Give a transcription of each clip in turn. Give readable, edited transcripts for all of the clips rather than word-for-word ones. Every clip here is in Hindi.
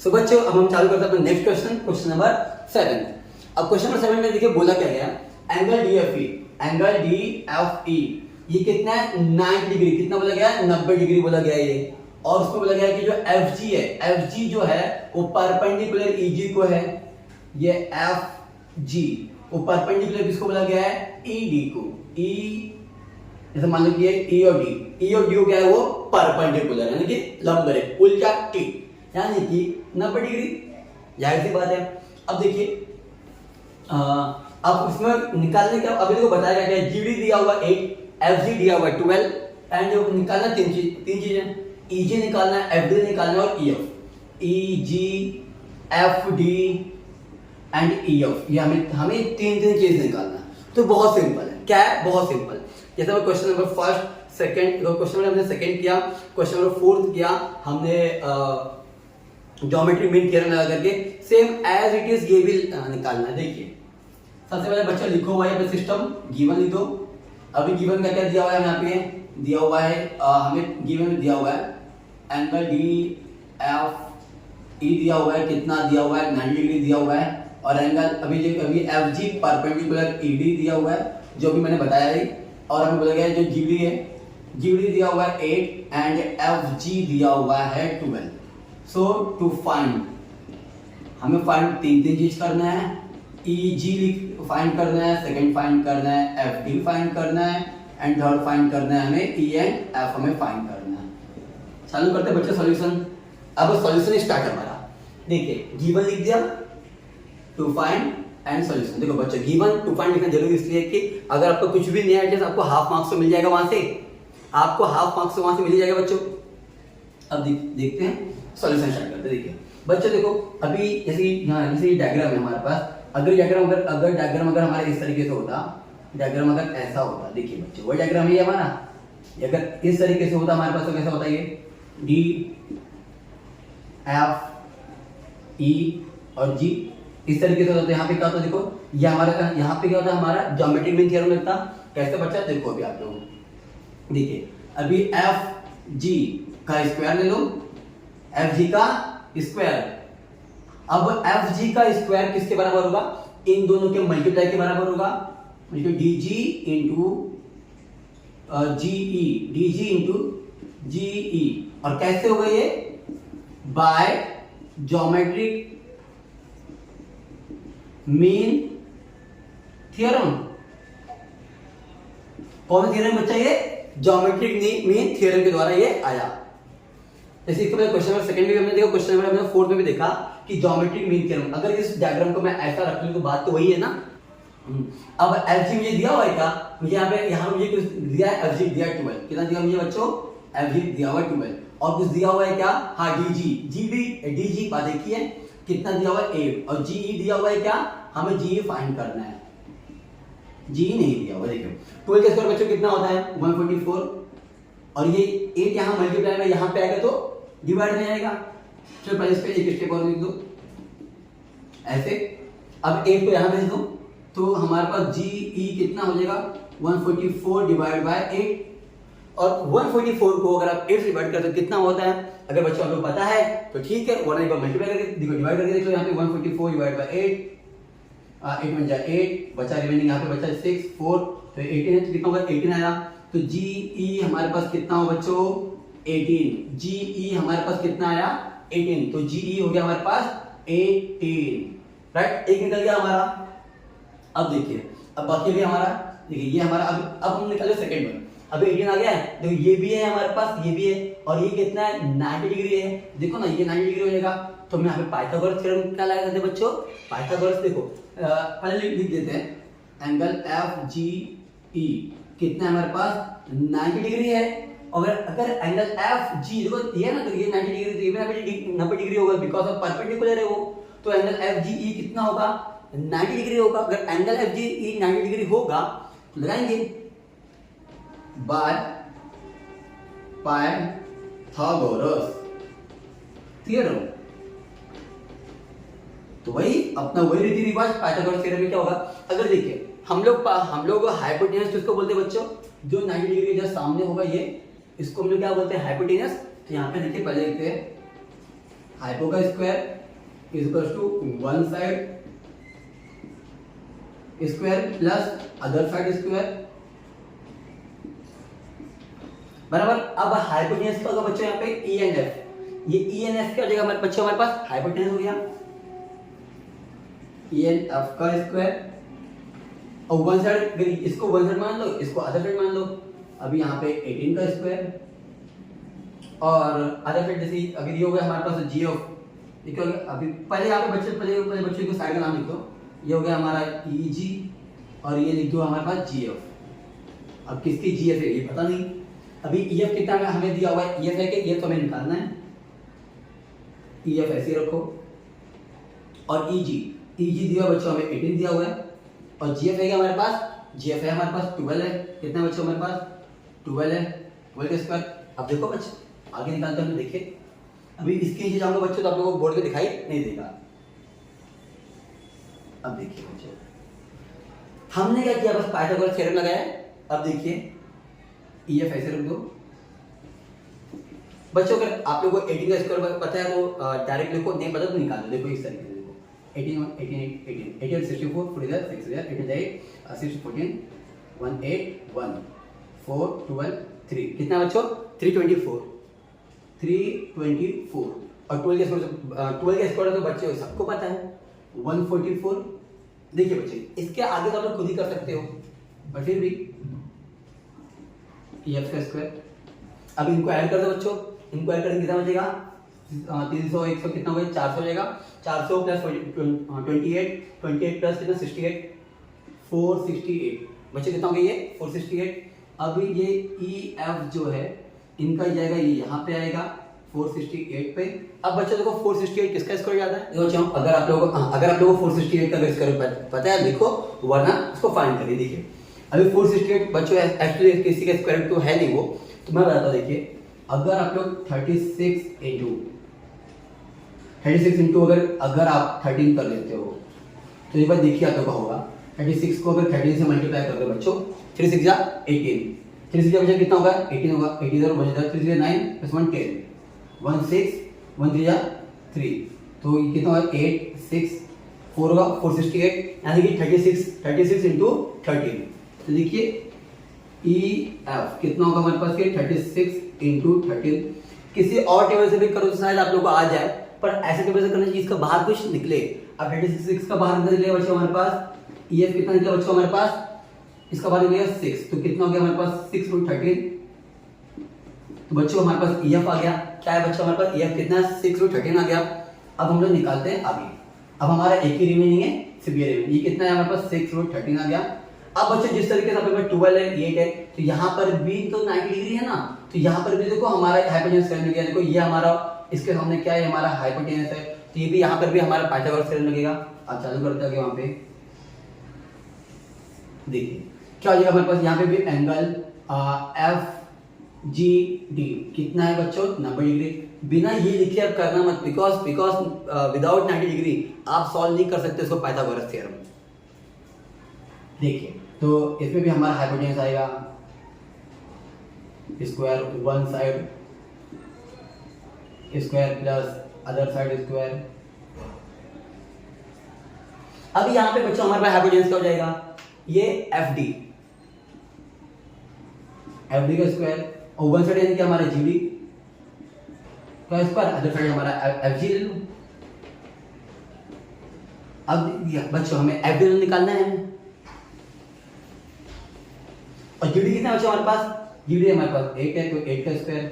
सो बच्चों अब हम चालू करते हैं अपना नेक्स्ट क्वेश्चन, क्वेश्चन नंबर 7। अब क्वेश्चन नंबर 7 में देखिए बोला क्या गया, एंगल डीएफई, एंगल डीएफई ये कितना है 90 डिग्री, कितना बोला गया 90 डिग्री बोला गया ये। और उसको बोला गया कि जो एफजी है, एफजी जो है वो परपेंडिकुलर ईजी को है, ये एफजी वो परपेंडिकुलर किसको बोला गया है ईडी को। ई जैसे मान लो कि ये ई और डी क्या है वो परपेंडिकुलर यानी कि लंब रेखा उल्टा टी यानी कि 90 डिग्री, जाहिर सी बात है। अब देखिए अब इसमें निकालने का अभी देखो बताया गया, जीडी दिया हुआ 8, एफजी दिया हुआ 12 एंड जो निकालना तीन चीजें, ईजी निकालना है, एफडी निकालना है और EF, easy FD and EF, ये हमें तीन चीज निकालना है। तो बहुत सिंपल है, क्या है बहुत सिंपल। जैसे question number first second, question number हमने सेकंड किया, क्वेश्चन नंबर फोर्थ किया हमने ज्योमेट्री मीन थ्योरम लगा करके, सेम एज इट इज ये भी निकालना है। देखिए सबसे पहले बच्चा लिखो हुआ है अपना सिस्टम, गिवन लिख दो। अभी गिवन का क्या दिया हुआ है यहाँ पे दिया हुआ है, हमें गिवन में दिया हुआ है एंगल डी एफ ई दिया हुआ है, कितना दिया हुआ है 90 डिग्री दिया हुआ है। और एंगल अभी F G perpendicular E D दिया हुआ है जो भी मैंने बताया है। और हमें बोला गया है जो जीडी है, जीडी दिया हुआ है 8 एंड एफ जी दिया हुआ है 12। सो टू फाइंड हमें फाइंड तीन चीज करना है, ई जी फाइंड करना है, सेकंड फाइंड करना है, एफ डी फाइंड करना है एंड थर्ड फाइंड करना है हमें ई एंड एफ हमें फाइंड करना है। चालू करते हैं बच्चे सॉल्यूशन। अब सॉल्यूशन स्टार्ट हमारा, देखिए गिवन लिख दिया टू फाइंड एंड सॉल्यूशन। देखो बच्चों गिवन टू फाइंड लिखना जरूरी इसलिए कि अगर आपको कुछ भी नहीं आया आपको हाफ मार्क्स तो मिल जाएगा वहां से, आपको हाफ मार्क्स तो वहां से मिल जाएगा बच्चों। अब देखते हैं सॉल्यूशन स्टार्ट करते हैं। देखिए बच्चों देखो अभी जैसे यहाँ जैसे डायग्राम है हमारे पास, अगर डायग्राम अगर हमारे इस तरीके से होता, डायग्राम अगर ऐसा होता, देखिए बच्चों वो डायग्राम है हमारा, अगर इस तरीके से होता हमारे पास तो कैसा होता है ये डी एफ ई और जी इस तरीके से होता है। यहाँ पे क्या होता है देखो, ये हमारा यहाँ पे क्या होता है हमारा ज्योमेट्रिक मीन थ्योरम लगता। कैसे बच्चा देखो अभी आप लोग देखिए, अभी एफ जी का स्क्वायर ले लो, एफ जी का स्क्वायर। अब एफ जी का स्क्वायर किसके बराबर होगा, इन दोनों के मल्टीप्लाई के बराबर होगा, D G into GE, D G into GE. और कैसे होगा ये बाय ज्योमेट्रिक मीन थ्योरम। कौन सा थ्योरम बच्चा ये ज्योमेट्रिक मीन थ्योरम के द्वारा ये आया। जैसे इसके क्वेश्चन नंबर सेकंड में हमने देखा, क्वेश्चन नंबर हमने फोर्थ में भी देखा कि ज्योमेट्रिक मीन थ्योरम, अगर इस डायग्राम को मैं ऐसा रख लूं तो बात तो वही है ना। अब एफजी मुझे दिया हुआ है क्या, मुझे यहाँ मुझे कुछ दिया है, एफजी दिया 12, कितना दिया मुझे बच्चों एफजी दिया हुआ है 12 और कुछ दिया हुआ है क्या, हाँ डीजी, डीजी बात देखिए कितना दिया हुआ है 8 और जीई दिया हुआ है क्या, हमें जीई फाइंड करना है, जीई नहीं दिया हुआ। देखिए 12 का स्क्वायर बच्चों कितना होता है 144 और ये 8 यहाँ मल्टीप्लाई में यहाँ पे आएगा तो डिवाइड में आएगा। चलो पहले इस पे एक स्टेप और लिख दो ऐसे। अब 8 को यहाँ भेज दो तो हमारे पास जीई कितना हो जाएगा 144 डिवाइड बाय 8 और 144 को अगर आप 8 से डिवाइड करते हो कितना होता है, अगर बच्चों आपको पता है तो ठीक है, वरना एक बार मल्टीप्लाई करके देखो, डिवाइड करके देख लो। यहाँ पे 144 डिवाइड बाय 8 8 बन जाए 8 बचा, रिमेनिंग यहाँ पे बचा 6 4 तो 18 है, तो कितना होगा 18 आया। तो जीई हमारे पास कितना हो बच्चों 18, जीई हमारे पास कितना आया 18, तो जीई हो गया हमारे पास 18 राइट, एक निकल गया हमारा। अब देखिए अब बाकी भी हमारा, देखिए ये हमारा अब हम निकाले सेकंड वन, अभी 18 आ गया है, देखो ये भी है हमारे पास, ये भी है और ये कितना है 90 डिग्री है। देखो ना ये 90 डिग्री हो जाएगा, तो हम यहाँ पे पाइथागोरस थ्योरम क्या लगा देते बच्चों, पाइथागोरस देखो पहले लिख देते हैं एंगल एफ जी ई कितना है हमारे पास 90 डिग्री है। और अगर एंगल एफ जी देखो ये ना, तो ये 90 डिग्री, तो ये 90 डिग्री होगा बिकॉज ऑफ परपेंडिकुलर है वो, तो एंगल एफ जी ई कितना होगा 90 डिग्री होगा। अगर एंगल एफ जी ई 90 डिग्री होगा तो लगाएंगे बाय पाइथागोरस थ्योरम, तो वही अपना वही रीति रिवाज पाइथागोरस थ्योरम में क्या होगा। अगर देखिए हम लोग हाइपोटेनस किसको बोलते हैं बच्चों, जो 90 डिग्री के सामने होगा ये, इसको हम लोग क्या बोलते हैं हाइपोटेनस। तो यहाँ पे देखिए पहले देखते हैं हाइपो का square is equal to one side square plus other side square बराबर। अब हाइपोटेनस का होगा बच्चों यहाँ पे ई एन एफ, ये ई एन एफ क्या हो जाएगा हमारे बच्चों, हमारे पास हाइपोटेनस हो गया ई एन एफ का स्क्वायर, और वन साइड इसको वन साइड मान लो, इसको अदर साइड मान लो। अभी यहाँ पे 18 का स्क्वायर और अदर साइड जैसे अभी ये हो गया हमारे पास जी ऑफ, देखो अभी पहले यहाँ पे पहले बच्चे को साइड का नाम लिख दो, ये हो गया हमारा ई जी और ये लिख दो हमारे पास जी एफ। अब किसकी जी एफ है ये पता नहीं, अभी ई एफ कितना हमें दिया हुआ है, ई एफ है कि ये तो हमें निकालना है, ई एफ ऐसे रखो और ई जी दिया बच्चों हमें 18 दिया हुआ है और जी एफ है हमारे पास, जी एफ है हमारे पास 12 है, कितना बच्चों हमारे पास 12 है, 12 का स्क्वायर। अब देखो बच्चे आगे निकालते हैं, देखिए अभी इसके नीचे जाऊंगा बच्चों तो आप लोगों को बोर्ड पे दिखाई नहीं देगा। अब देखिए बच्चों हमने क्या किया, बस पाइथागोरस थ्योरम लगाया है। अब देखिए ई एफ ऐसे रख दो बच्चों, अगर आप लोगों को 18 का स्क्वायर पता है तो डायरेक्ट लिखो, नहीं पता तो निकाल दो। देखो इस तरीके से देखो 18 18 64 4 इधर 6 इधर 8 जाए 6 14 1 8 1 4 12 3 कितना बच्चों 324 और 12 का स्क्वायर तो बच्चे सबको पता है 144। देखिए बच्चे इसके आगे तो आप लोग खुद ही कर सकते हो, पर फिर भी एफ का स्क्वायर। अब इनको ऐड कर दो बच्चों, इनको ऐड करके कितना बचेगा 300 100 कितना हो गया 400 हो जाएगा, 400 प्लस 28 प्लस कितना 68 468 बच्चे कितना हो गया ये 468। अब ये ई एफ जो है इनका जाएगा ये यहाँ पे आएगा 468 पे। अब बच्चों देखो 468 किसका स्क्वायर याद है, देखो बच्चों अगर आप लोगों को 468 का स्क्वायर पता है लिखो, वरना उसको फाइंड करिए। देखिए अभी 468 बच्चों एक्चुअली किसी का स्क्वायर तो है नहीं वो, तो मैं बताता हूँ। देखिए अगर आप लोग 36 इंटू अगर आप 13 कर लेते हो तो एक बार देखिए आप लोग का होगा 36 को अगर 13 से मल्टीप्लाई कर दो बच्चों 3 6 जा 18, 3 6 बच्चों कितना होगा 18 होगा, 80 इधर 1 इधर 3 9 प्लस 1 10 1 6 1 3 जा 3, तो ये कितना होगा 8 6 4 होगा 468, यानी कि 36 इंटू 13। तो देखिए ई एफ कितना होगा हमारे पास, 36 इंटू 13। किसी और टेबल से भी करो तो शायद आप लोग को आ जाए, पर ऐसे टेबल से करना चाहिए इसका बाहर कुछ निकले। अब 36 का बाहर निकले बच्चों हमारे पास, ई एफ कितना निकला बच्चों हमारे पास, इसका बाहर निकलेगा 6, तो कितना हो गया हमारे पास 6 रूट 13। तो बच्चों हमारे पास ई एफ आ गया, क्या है बच्चों हमारे पास ई एफ कितना 6 रूट 13 आ गया। अब हम लोग निकालते हैं आगे, अब हमारा एक ही रिमेनिंग है, सिर्फ ये रिमेनिंग, ये कितना है हमारे पास 6 रूट 13 आ गया। अब बच्चों जिस तरीके से अपने पास 12 है 8 है, तो यहाँ पर भी तो 90 डिग्री है ना, तो यहाँ पर भी देखो हमारा हाइपोटेनस थ्योरम लगेगा। देखो ये हमारा इसके सामने क्या है, हमारा हाइपोटेनस है, तो ये भी यहाँ पर भी हमारा पाइथागोरस थ्योरम लगेगा। अब चालू करते हैं वहां पे, देखिए क्या हो जाएगा हमारे पास, यहाँ पे भी एंगल एफ जी डी कितना है बच्चों 90 डिग्री। बिना ये लिखे अब करना मत, बिकॉज विदाउट 90 डिग्री आप सॉल्व नहीं कर सकते इसको पाइथागोरस थ्योरम। देखिए तो इसमें भी हमारा हाइपोटेनस आएगा square one side square plus other side square. अब यहाँ पे बच्चों हमारे पास हाइपोटेनस क्या हो जाएगा, ये एफ डी का स्क्वायर और वन साइड यानी कि हमारा जी डी का स्क्वायर, अदर साइड हमारा एफ जी ले लो। अब बच्चों हमें एफ डी निकालना है, और जी डी कितना बच्चों हमारे पास, जी डी हमारे पास 8 है तो 8 का स्क्वायर,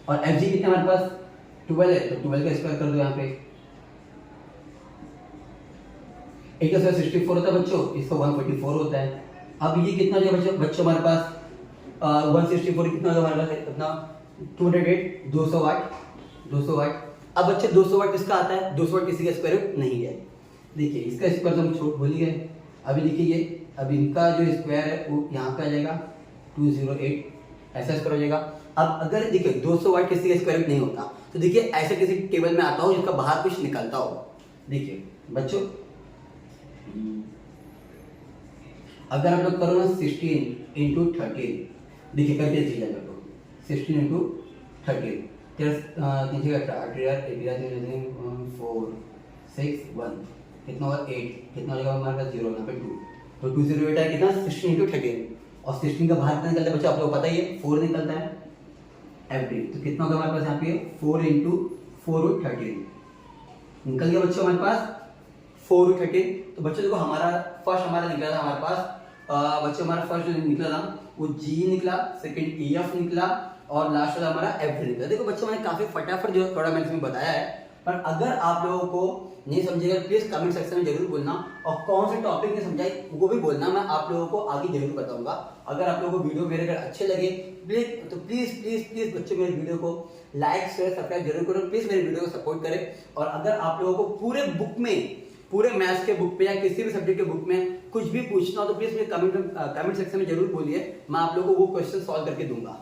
और एफ जी कितना हमारे पास 12 है तो 12 का स्क्वायर कर दो। यहाँ पे 8 का स्क्वायर 64 होता है बच्चों, इसका 144 होता है। अब ये कितना जो बच्चों हमारे पास 164 कितना हमारे पास अपना 208 200 वाट। अब बच्चे 200 वाट किसका आता है, 200 वाट किसी का स्क्वायर रूट नहीं है। देखिए इसका स्क्वायर तो हम छोड़ भूल गए। अभी देखिए ये अब इनका जो स्क्वायर है वो यहाँ पे आ जाएगा 208, ऐसा स्क्वायर हो जाएगा। अब अगर देखिए 200 वाट किसी का स्क्वायर रूट नहीं होता, तो देखिए ऐसे किसी टेबल में आता हो जिसका बाहर कुछ निकलता हो। देखिए बच्चों अगर आप लोग करो ना 16 इंटू 13, देखिए करके चीज 16 इंटू 13, 4 6 1 कितना होगा 8, कितना हो जाएगा हमारे पास 0 यहाँ पे 2, तो 2 0 8 है कितना 16 into 13 और 16 का बाहर कितना निकलता है बच्चा आप लोगों को पता ही है 4 निकलता है एवरी, तो कितना होगा हमारे पास यहाँ पे 4 into 4 root 13 निकल गया बच्चों हमारे पास 4 root 13। तो बच्चों देखो हमारा फर्स्ट हमारा निकला था हमारे पास बच्चों हमारा फर्स्ट जो निकला था वो G निकला, सेकंड EF निकला और लास्ट वाला हमारा F निकला। देखो बच्चों मैंने काफी फटाफट जो थोड़ा मैंने इसमें बताया है, पर अगर आप लोगों को नहीं समझेगा प्लीज कमेंट सेक्शन में जरूर बोलना और कौन से टॉपिक ने समझाई वो भी बोलना, मैं आप लोगों को आगे जरूर बताऊंगा। अगर आप लोगों को वीडियो मेरे अगर अच्छे लगे प्लीज तो प्लीज प्लीज प्लीज बच्चों मेरे वीडियो को लाइक शेयर सब्सक्राइब जरूर करो, प्लीज मेरे वीडियो को सपोर्ट करें। और अगर आप लोगों को पूरे बुक में पूरे मैथ्स के बुक पे या किसी भी सब्जेक्ट के बुक में कुछ भी पूछना हो तो प्लीज मेरे कमेंट सेक्शन में जरूर बोलिए, मैं आप लोगों को वो क्वेश्चन सॉल्व करके दूंगा।